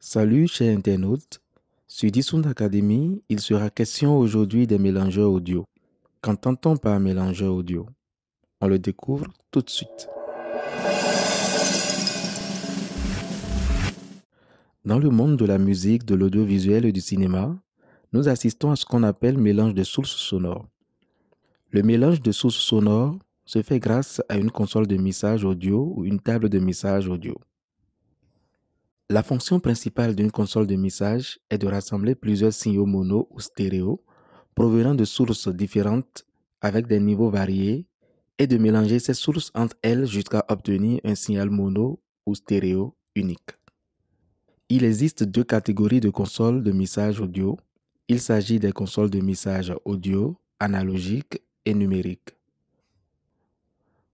Salut chers internautes, sur Dissound Academy, il sera question aujourd'hui des mélangeurs audio. Qu'entend-on par mélangeur audio? On le découvre tout de suite. Dans le monde de la musique, de l'audiovisuel et du cinéma, nous assistons à ce qu'on appelle mélange de sources sonores. Le mélange de sources sonores se fait grâce à une console de mixage audio ou une table de mixage audio. La fonction principale d'une console de mixage est de rassembler plusieurs signaux mono ou stéréo provenant de sources différentes avec des niveaux variés et de mélanger ces sources entre elles jusqu'à obtenir un signal mono ou stéréo unique. Il existe deux catégories de consoles de mixage audio. Il s'agit des consoles de mixage audio, analogiques et numériques.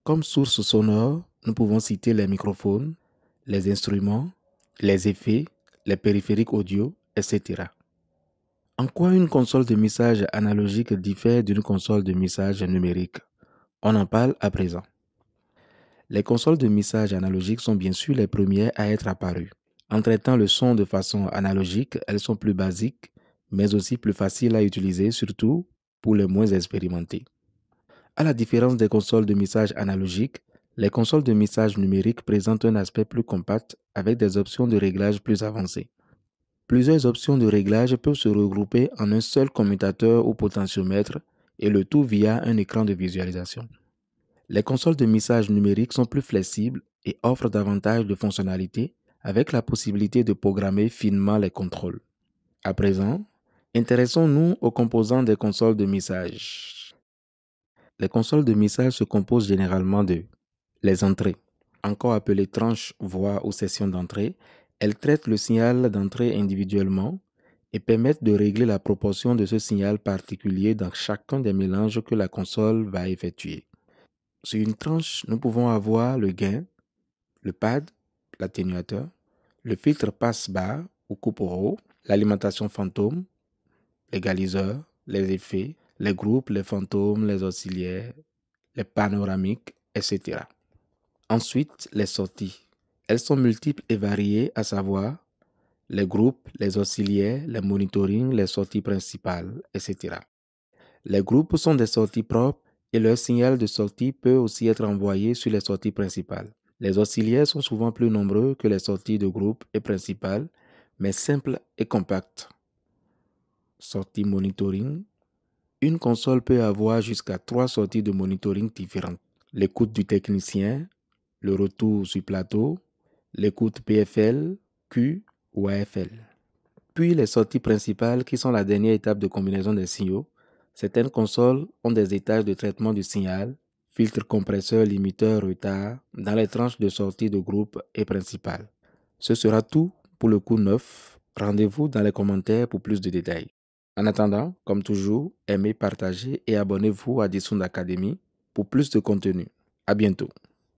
Comme sources sonores, nous pouvons citer les microphones, les instruments, les effets, les périphériques audio, etc. En quoi une console de mixage analogique diffère d'une console de mixage numérique? On en parle à présent. Les consoles de mixage analogiques sont bien sûr les premières à être apparues. En traitant le son de façon analogique, elles sont plus basiques, mais aussi plus faciles à utiliser, surtout pour les moins expérimentés. À la différence des consoles de mixage analogiques, les consoles de mixage numérique présentent un aspect plus compact avec des options de réglage plus avancées. Plusieurs options de réglage peuvent se regrouper en un seul commutateur ou potentiomètre et le tout via un écran de visualisation. Les consoles de mixage numérique sont plus flexibles et offrent davantage de fonctionnalités avec la possibilité de programmer finement les contrôles. À présent, intéressons-nous aux composants des consoles de mixage. Les consoles de mixage se composent généralement de les entrées, encore appelées tranches, voix ou sessions d'entrée. Elles traitent le signal d'entrée individuellement et permettent de régler la proportion de ce signal particulier dans chacun des mélanges que la console va effectuer. Sur une tranche, nous pouvons avoir le gain, le pad, l'atténuateur, le filtre passe-bas ou coupe-au, l'alimentation fantôme, l'égaliseur, les effets, les groupes, les fantômes, les auxiliaires, les panoramiques, etc. Ensuite, les sorties. Elles sont multiples et variées, à savoir les groupes, les auxiliaires, les monitoring, les sorties principales, etc. Les groupes sont des sorties propres et leur signal de sortie peut aussi être envoyé sur les sorties principales. Les auxiliaires sont souvent plus nombreux que les sorties de groupe et principales, mais simples et compactes. Sortie monitoring. Une console peut avoir jusqu'à 3 sorties de monitoring différentes. L'écoute du technicien, le retour sur plateau, l'écoute PFL, Q ou AFL. Puis les sorties principales qui sont la dernière étape de combinaison des signaux. Certaines consoles ont des étages de traitement du signal, filtre compresseur, limiteur, retard, dans les tranches de sortie de groupe et principal. Ce sera tout pour le cours 9. Rendez-vous dans les commentaires pour plus de détails. En attendant, comme toujours, aimez, partagez et abonnez-vous à Dissound Academy pour plus de contenu. À bientôt.